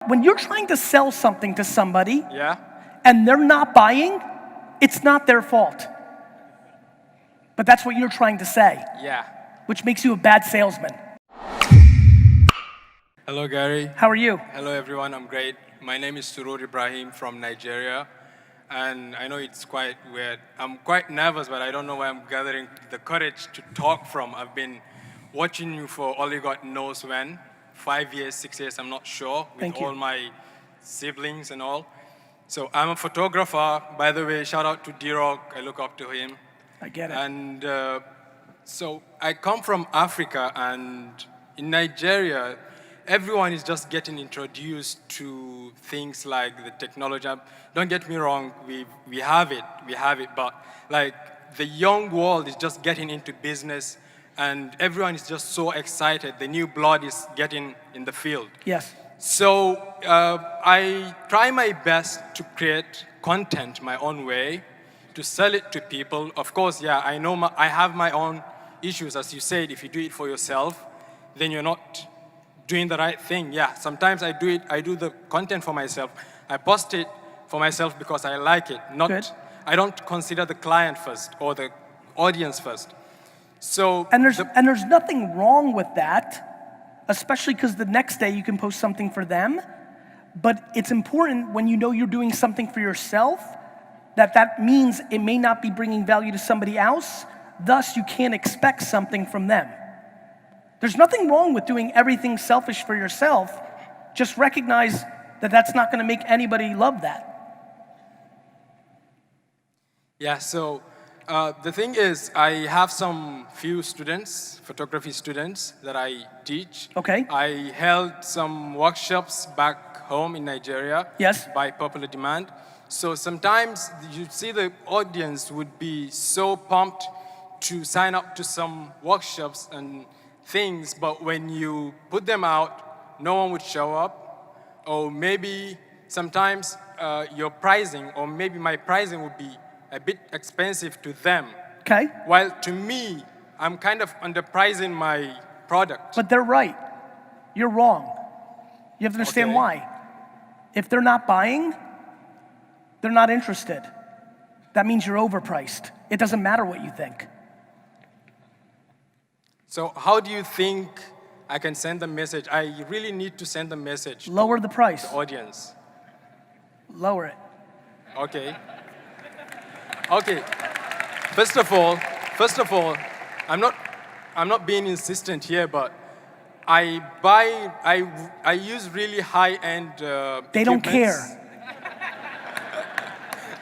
when you're trying to sell something to somebody, Yeah? and they're not buying, it's not their fault. But that's what you're trying to say, Yeah. which makes you a bad salesman. Hello, Gary. How are you? Hello, everyone. I'm great. My name is Surur Ibrahim from Nigeria. And I know it's quite weird. I'm quite nervous, but I don't know where I'm gathering the courage to talk from. I've been watching you for only God knows when, 5 years, 6 years, I'm not sure, with Thank you. all my siblings and all. So I'm a photographer. By the way, shout out to D-Rock. I look up to him. I get it. And so I come from Africa, and in Nigeria, everyone is just getting introduced to things like the technology. Don't get me wrong, we have it, but like the young world is just getting into business, and everyone is just so excited. The new blood is getting in the field. Yes. So I try my best to create content my own way, to sell it to people. Of course, yeah, I know I have my own issues. As you said, if you do it for yourself, then you're not doing the right thing. Yeah, sometimes I do the content for myself. I post it for myself because I like it. Good. I don't consider the client first or the audience first. So And there's nothing wrong with that, especially because the next day you can post something for them. But it's important when you know you're doing something for yourself, that means it may not be bringing value to somebody else. Thus, you can't expect something from them. There's nothing wrong with doing everything selfish for yourself. Just recognize that that's not going to make anybody love that. yeah, so the thing is, I have some few students, photography students that I teach. Okay. I held some workshops back home in Nigeria. Yes. By popular demand. So sometimes you see the audience would be so pumped to sign up to some workshops and things, but when you put them out, no one would show up. Or maybe sometimes your pricing, or maybe my pricing would be a bit expensive to them. Okay. While to me, I'm kind of underpricing my product. But they're right. You're wrong. You have to understand Okay. why. If they're not buying, they're not interested. That means you're overpriced. It doesn't matter what you think. So how do you think I can send the message? I really need to send the message Lower the price. to the audience. Lower it. Okay. Okay. First of all, I'm not being insistent here, but I use really high-end They don't equipments. care.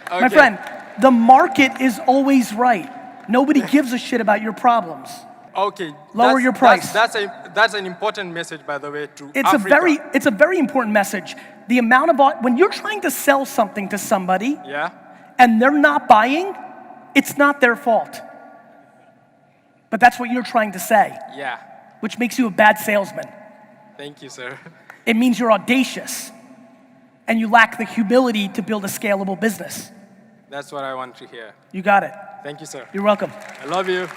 Okay. My friend, the market is always right. Nobody gives a shit about your problems. Okay. Lower your price. That's an important message, by the way, to It's Africa. it's a very important message. The amount of, when you're trying to sell something to somebody, Yeah. and they're not buying, it's not their fault. But that's what you're trying to say, Yeah. which makes you a bad salesman. Thank you, sir. It means you're audacious, and you lack the humility to build a scalable business. That's what I want to hear. You got it. Thank you, sir. You're welcome. I love you.